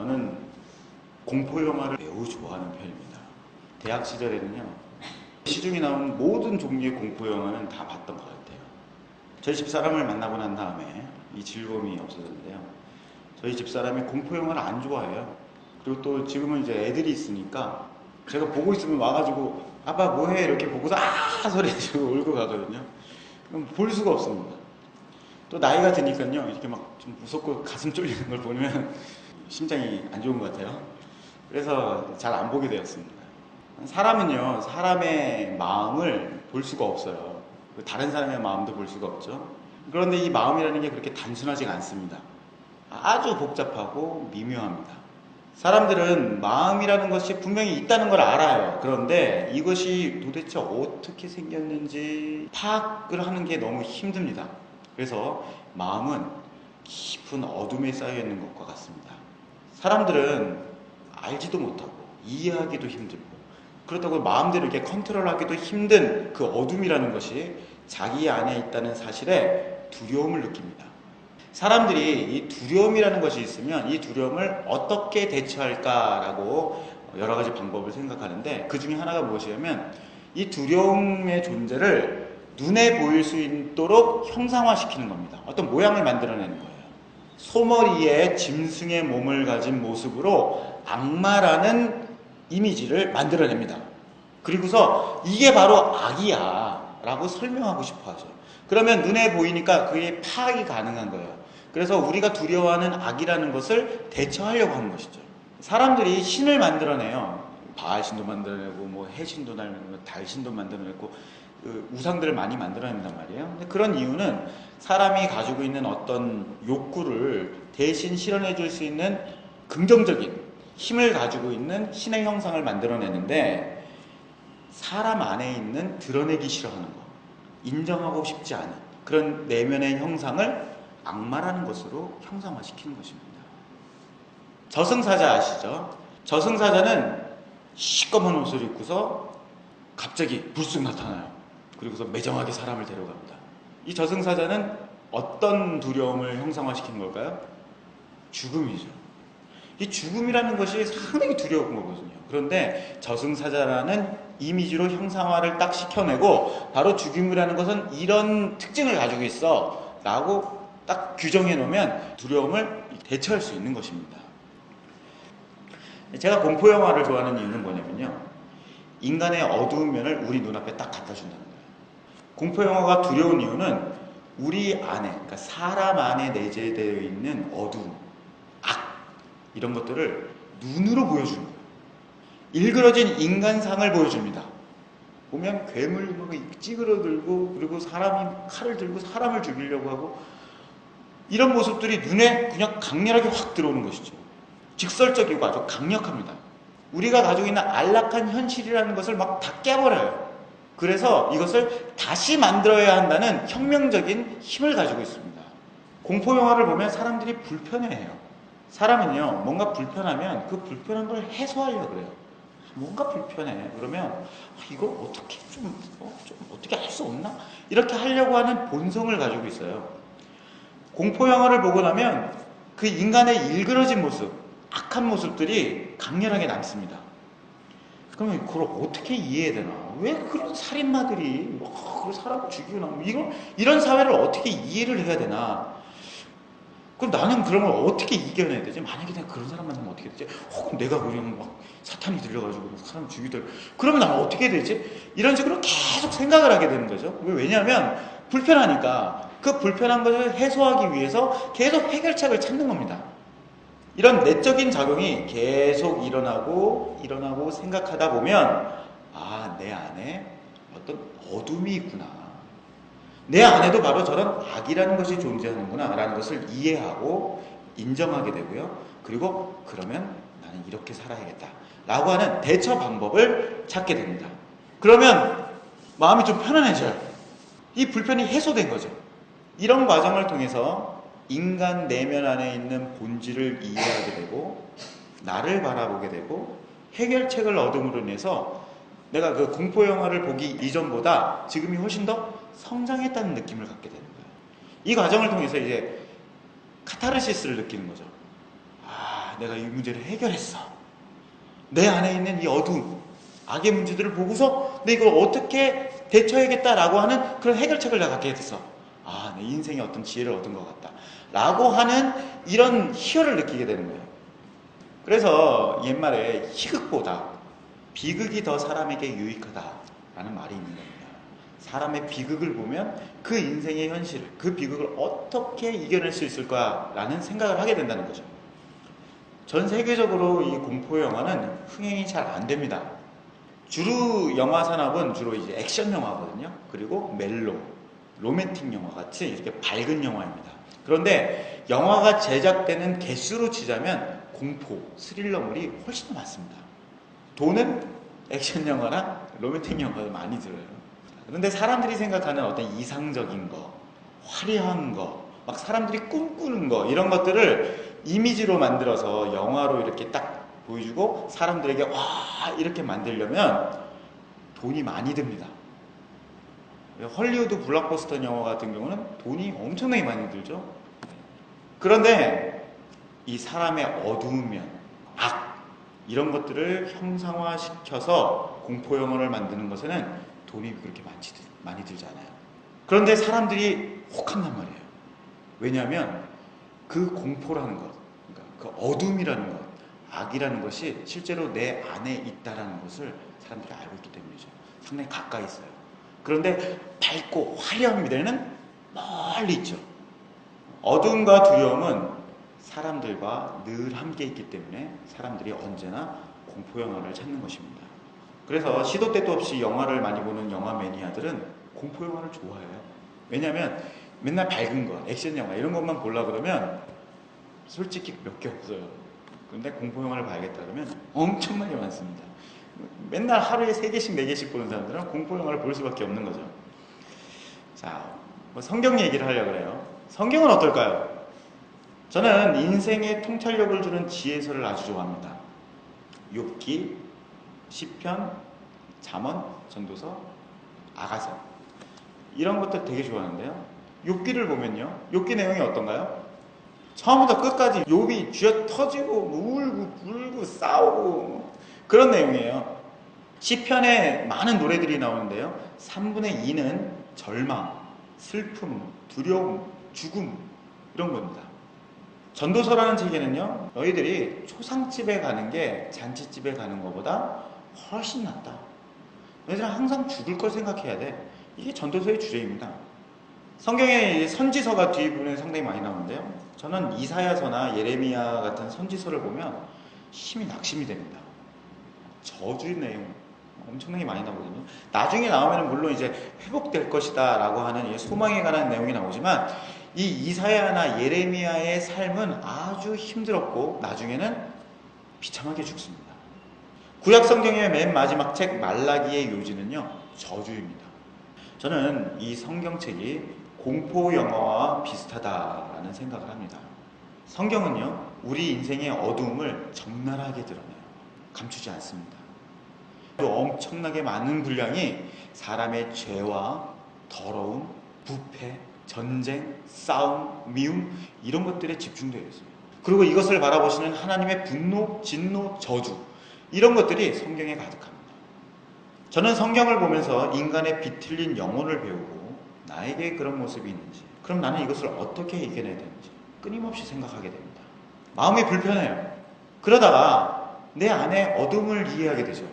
저는 공포 영화를 매우 좋아하는 편입니다. 대학 시절에는요, 시중에 나온 모든 종류의 공포 영화는 다 봤던 것 같아요. 저희 집사람을 만나고 난 다음에 이 즐거움이 없어졌는데요. 저희 집사람이 공포 영화를 안 좋아해요. 그리고 또 지금은 이제 애들이 있으니까 제가 보고 있으면 와가지고 아빠 뭐해 이렇게 보고서 아 소리 지르고 울고 가거든요. 그럼 볼 수가 없습니다. 또 나이가 드니까요, 이렇게 막 좀 무섭고 가슴 쫄리는 걸 보면 심장이 안 좋은 것 같아요. 그래서 잘 안 보게 되었습니다. 사람은요, 사람의 마음을 볼 수가 없어요. 다른 사람의 마음도 볼 수가 없죠. 그런데 이 마음이라는 게 그렇게 단순하지가 않습니다. 아주 복잡하고 미묘합니다. 사람들은 마음이라는 것이 분명히 있다는 걸 알아요. 그런데 이것이 도대체 어떻게 생겼는지 파악을 하는 게 너무 힘듭니다. 그래서 마음은 깊은 어둠에 쌓여 있는 것과 같습니다. 사람들은 알지도 못하고 이해하기도 힘들고 그렇다고 마음대로 이렇게 컨트롤하기도 힘든 그 어둠이라는 것이 자기 안에 있다는 사실에 두려움을 느낍니다. 사람들이 이 두려움이라는 것이 있으면 이 두려움을 어떻게 대처할까라고 여러 가지 방법을 생각하는데, 그 중에 하나가 무엇이냐면 이 두려움의 존재를 눈에 보일 수 있도록 형상화시키는 겁니다. 어떤 모양을 만들어내는 거예요. 소머리에 짐승의 몸을 가진 모습으로 악마라는 이미지를 만들어냅니다. 그리고서 이게 바로 악이야 라고 설명하고 싶어 하죠. 그러면 눈에 보이니까 그게 파악이 가능한 거예요. 그래서 우리가 두려워하는 악이라는 것을 대처하려고 하는 것이죠. 사람들이 신을 만들어내요. 바알신도 만들어내고 뭐 해신도 만들어내고 달신도 만들어내고 우상들을 많이 만들어낸단 말이에요. 근데 그런 이유는 사람이 가지고 있는 어떤 욕구를 대신 실현해 줄 수 있는 긍정적인 힘을 가지고 있는 신의 형상을 만들어내는데, 사람 안에 있는 드러내기 싫어하는 것, 인정하고 싶지 않은 그런 내면의 형상을 악마라는 것으로 형상화시키는 것입니다. 저승사자 아시죠? 저승사자는 시꺼먼 옷을 입고서 갑자기 불쑥 나타나요. 그리고서 매정하게 사람을 데려갑니다. 이 저승사자는 어떤 두려움을 형상화시키는 걸까요? 죽음이죠. 이 죽음이라는 것이 상당히 두려운 거거든요. 그런데 저승사자라는 이미지로 형상화를 딱 시켜내고, 바로 죽음이라는 것은 이런 특징을 가지고 있어 라고 딱 규정해 놓으면 두려움을 대처할 수 있는 것입니다. 제가 공포영화를 좋아하는 이유는 뭐냐면요, 인간의 어두운 면을 우리 눈앞에 딱 갖다 준다는 거예요. 공포영화가 두려운 이유는 우리 안에, 그러니까 사람 안에 내재되어 있는 어두움, 악, 이런 것들을 눈으로 보여주는 거예요. 일그러진 인간상을 보여줍니다. 보면 괴물이 막 찌그러들고, 그리고 사람이 칼을 들고 사람을 죽이려고 하고, 이런 모습들이 눈에 그냥 강렬하게 확 들어오는 것이죠. 직설적이고 아주 강력합니다. 우리가 가지고 있는 안락한 현실이라는 것을 막 다 깨버려요. 그래서 이것을 다시 만들어야 한다는 혁명적인 힘을 가지고 있습니다. 공포영화를 보면 사람들이 불편해해요. 사람은요, 뭔가 불편하면 그 불편한 걸 해소하려고 그래요. 뭔가 불편해. 그러면 이걸 어떻게 좀 어떻게 할 수 없나? 이렇게 하려고 하는 본성을 가지고 있어요. 공포영화를 보고 나면 그 인간의 일그러진 모습, 악한 모습들이 강렬하게 남습니다. 그러면 그걸 어떻게 이해해야 되나? 왜 그런 살인마들이 사람을 죽이고 나면 이런 사회를 어떻게 이해를 해야 되나? 그럼 나는 그런 걸 어떻게 이겨내야 되지? 만약에 내가 그런 사람 만나면 어떻게 되지? 혹은 내가 그냥 막 사탄이 들려가지고 사람 죽이더라도, 그러면 나는 어떻게 해야 되지? 이런 식으로 계속 생각을 하게 되는 거죠. 왜냐하면 불편하니까 그 불편한 것을 해소하기 위해서 계속 해결책을 찾는 겁니다. 이런 내적인 작용이 계속 일어나고 생각하다 보면, 아, 내 안에 어떤 어둠이 있구나, 내 안에도 바로 저런 악이라는 것이 존재하는구나 라는 것을 이해하고 인정하게 되고요. 그리고 그러면 나는 이렇게 살아야겠다 라고 하는 대처 방법을 찾게 됩니다. 그러면 마음이 좀 편안해져요. 이 불편이 해소된 거죠. 이런 과정을 통해서 인간 내면 안에 있는 본질을 이해하게 되고, 나를 바라보게 되고, 해결책을 얻음으로 인해서 내가 그 공포영화를 보기 이전보다 지금이 훨씬 더 성장했다는 느낌을 갖게 되는 거예요. 이 과정을 통해서 이제 카타르시스를 느끼는 거죠. 아, 내가 이 문제를 해결했어. 내 안에 있는 이 어두움, 악의 문제들을 보고서 내 이걸 어떻게 대처해야겠다라고 하는 그런 해결책을 내가 갖게 됐어. 내 인생에 어떤 지혜를 얻은 것 같다. 라고 하는 이런 희열을 느끼게 되는 거예요. 그래서 옛말에 희극보다 비극이 더 사람에게 유익하다라는 말이 있는 겁니다. 사람의 비극을 보면 그 인생의 현실, 그 비극을 어떻게 이겨낼 수 있을까라는 생각을 하게 된다는 거죠. 전 세계적으로 이 공포 영화는 흥행이 잘 안 됩니다. 주로 영화 산업은 주로 이제 액션 영화거든요. 그리고 멜로, 로맨틱 영화 같이 이렇게 밝은 영화입니다. 그런데 영화가 제작되는 개수로 치자면 공포, 스릴러물이 훨씬 더 많습니다. 돈은 액션 영화나 로맨틱 영화가 많이 들어요. 그런데 사람들이 생각하는 어떤 이상적인 거, 화려한 거, 막 사람들이 꿈꾸는 거, 이런 것들을 이미지로 만들어서 영화로 이렇게 딱 보여주고 사람들에게 와 이렇게 만들려면 돈이 많이 듭니다. 헐리우드 블록버스터 영화 같은 경우는 돈이 엄청나게 많이 들죠. 그런데 이 사람의 어두운 면, 악, 이런 것들을 형상화시켜서 공포 영화를 만드는 것에는 돈이 그렇게 많이 들지 않아요. 그런데 사람들이 혹한단 말이에요. 왜냐하면 그 공포라는 것, 그러니까 그 어둠이라는 것, 악이라는 것이 실제로 내 안에 있다라는 것을 사람들이 알고 있기 때문이죠. 상당히 가까이 있어요. 그런데 밝고 화려한 미래는 멀리 있죠. 어둠과 두려움은 사람들과 늘 함께 있기 때문에 사람들이 언제나 공포 영화를 찾는 것입니다. 그래서 시도 때도 없이 영화를 많이 보는 영화 매니아들은 공포 영화를 좋아해요. 왜냐하면 맨날 밝은 거, 액션 영화 이런 것만 보려고 그러면 솔직히 몇 개 없어요. 근데 공포 영화를 봐야겠다 그러면 엄청나게 많습니다. 맨날 하루에 3개씩 4개씩 보는 사람들은 공포 영화를 볼 수밖에 없는 거죠. 자, 성경 얘기를 하려고 해요. 성경은 어떨까요? 저는 인생의 통찰력을 주는 지혜서를 아주 좋아합니다. 욥기, 시편, 잠언, 전도서, 아가서 이런 것들 되게 좋아하는데요. 욥기를 보면요, 욥기 내용이 어떤가요? 처음부터 끝까지 욥이 쥐어 터지고 울고 불고 싸우고 그런 내용이에요. 시편에 많은 노래들이 나오는데요, 3분의 2는 절망, 슬픔, 두려움, 죽음 이런 겁니다. 전도서라는 책에는요, 너희들이 초상집에 가는 게 잔치집에 가는 것보다 훨씬 낫다. 너희들은 항상 죽을 걸 생각해야 돼. 이게 전도서의 주제입니다. 성경에 선지서가 뒷부분에 상당히 많이 나오는데요, 저는 이사야서나 예레미야 같은 선지서를 보면 힘이 낙심이 됩니다. 저주의 내용 엄청나게 많이 나오거든요. 나중에 나오면 물론 이제 회복될 것이다 라고 하는 소망에 관한 내용이 나오지만 이 이사야나 예레미야의 삶은 아주 힘들었고 나중에는 비참하게 죽습니다. 구약 성경의 맨 마지막 책 말라기의 요지는요, 저주입니다. 저는 이 성경책이 공포 영화와 비슷하다라는 생각을 합니다. 성경은요, 우리 인생의 어두움을 적나라하게 드러내요. 감추지 않습니다. 엄청나게 많은 분량이 사람의 죄와 더러움, 부패, 전쟁, 싸움, 미움 이런 것들에 집중되어 있어요. 그리고 이것을 바라보시는 하나님의 분노, 진노, 저주 이런 것들이 성경에 가득합니다. 저는 성경을 보면서 인간의 비틀린 영혼을 배우고 나에게 그런 모습이 있는지, 그럼 나는 이것을 어떻게 이겨내야 되는지 끊임없이 생각하게 됩니다. 마음이 불편해요. 그러다가 내 안에 어둠을 이해하게 되죠.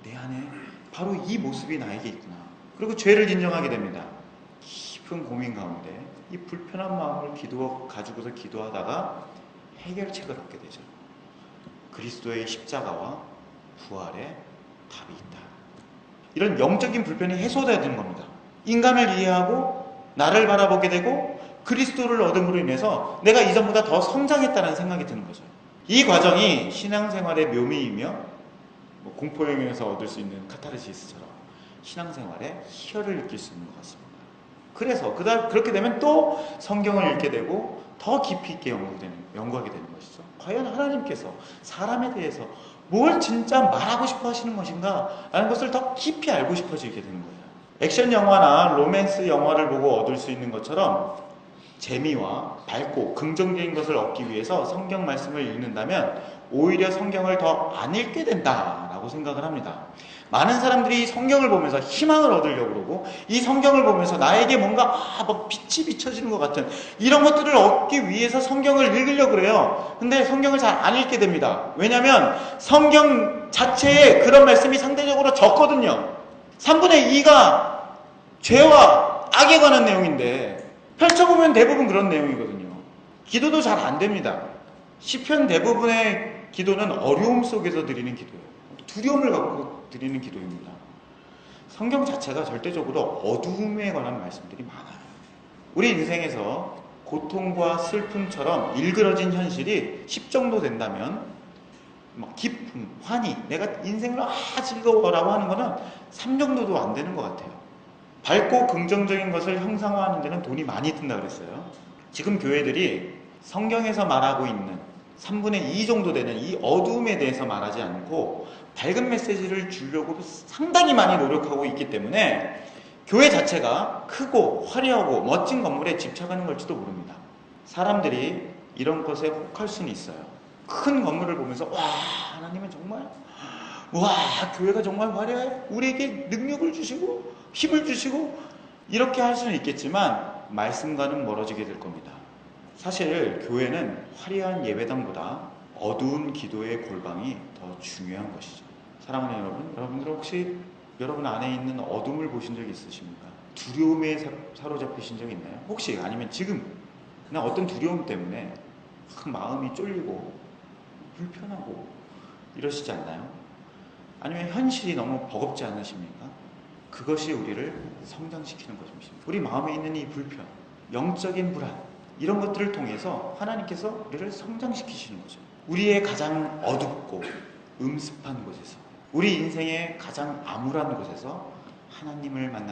내 안에 바로 이 모습이 나에게 있구나. 그리고 죄를 인정하게 됩니다. 깊은 고민 가운데 이 불편한 마음을 가지고서 기도하다가 해결책을 얻게 되죠. 그리스도의 십자가와 부활의 답이 있다. 이런 영적인 불편이 해소돼야 되는 겁니다. 인간을 이해하고 나를 바라보게 되고 그리스도를 얻음으로 인해서 내가 이전보다 더 성장했다는 생각이 드는 거죠. 이 과정이 신앙생활의 묘미이며 공포영화에서 얻을 수 있는 카타르시스처럼 신앙생활의 희열을 느낄 수 있는 것 같습니다. 그래서 그렇게 되면 또 성경을 읽게 되고 더 깊이 있게 연구하게 되는 것이죠. 과연 하나님께서 사람에 대해서 뭘 진짜 말하고 싶어 하시는 것인가 라는 것을 더 깊이 알고 싶어지게 되는 거예요. 액션 영화나 로맨스 영화를 보고 얻을 수 있는 것처럼 재미와 밝고 긍정적인 것을 얻기 위해서 성경 말씀을 읽는다면 오히려 성경을 더 안 읽게 된다라고 생각을 합니다. 많은 사람들이 성경을 보면서 희망을 얻으려고 그러고 이 성경을 보면서 나에게 뭔가 막 빛이 비춰지는 것 같은 이런 것들을 얻기 위해서 성경을 읽으려고 그래요. 근데 성경을 잘 안 읽게 됩니다. 왜냐하면 성경 자체에 그런 말씀이 상대적으로 적거든요. 3분의 2가 죄와 악에 관한 내용인데 펼쳐보면 대부분 그런 내용이거든요. 기도도 잘 안 됩니다. 시편 대부분의 기도는 어려움 속에서 드리는 기도예요. 두려움을 갖고 드리는 기도입니다. 성경 자체가 절대적으로 어두움에 관한 말씀들이 많아요. 우리 인생에서 고통과 슬픔처럼 일그러진 현실이 10 정도 된다면 막 기쁨, 환희, 내가 인생을 즐거워라고 하는 거는 3 정도도 안 되는 것 같아요. 밝고 긍정적인 것을 형상화하는 데는 돈이 많이 든다 그랬어요. 지금 교회들이 성경에서 말하고 있는 3분의 2 정도 되는 이 어두움에 대해서 말하지 않고 밝은 메시지를 주려고 상당히 많이 노력하고 있기 때문에 교회 자체가 크고 화려하고 멋진 건물에 집착하는 걸지도 모릅니다. 사람들이 이런 것에 혹할 수는 있어요. 큰 건물을 보면서 와, 하나님은 정말 교회가 정말 화려해, 우리에게 능력을 주시고 힘을 주시고 이렇게 할 수는 있겠지만 말씀과는 멀어지게 될 겁니다. 사실 교회는 화려한 예배당보다 어두운 기도의 골방이 더 중요한 것이죠. 사랑하는 여러분, 여러분들 혹시 여러분 안에 있는 어둠을 보신 적 있으십니까? 두려움에 사로잡히신 적 있나요? 혹시 아니면 지금 그냥 어떤 두려움 때문에 마음이 쫄리고 불편하고 이러시지 않나요? 아니면 현실이 너무 버겁지 않으십니까? 그것이 우리를 성장시키는 것입니다. 우리 마음에 있는 이 불편, 영적인 불안, 이런 것들을 통해서 하나님께서 우리를 성장시키시는 거죠. 우리의 가장 어둡고 음습한 곳에서, 우리 인생의 가장 암울한 곳에서 하나님을 만나는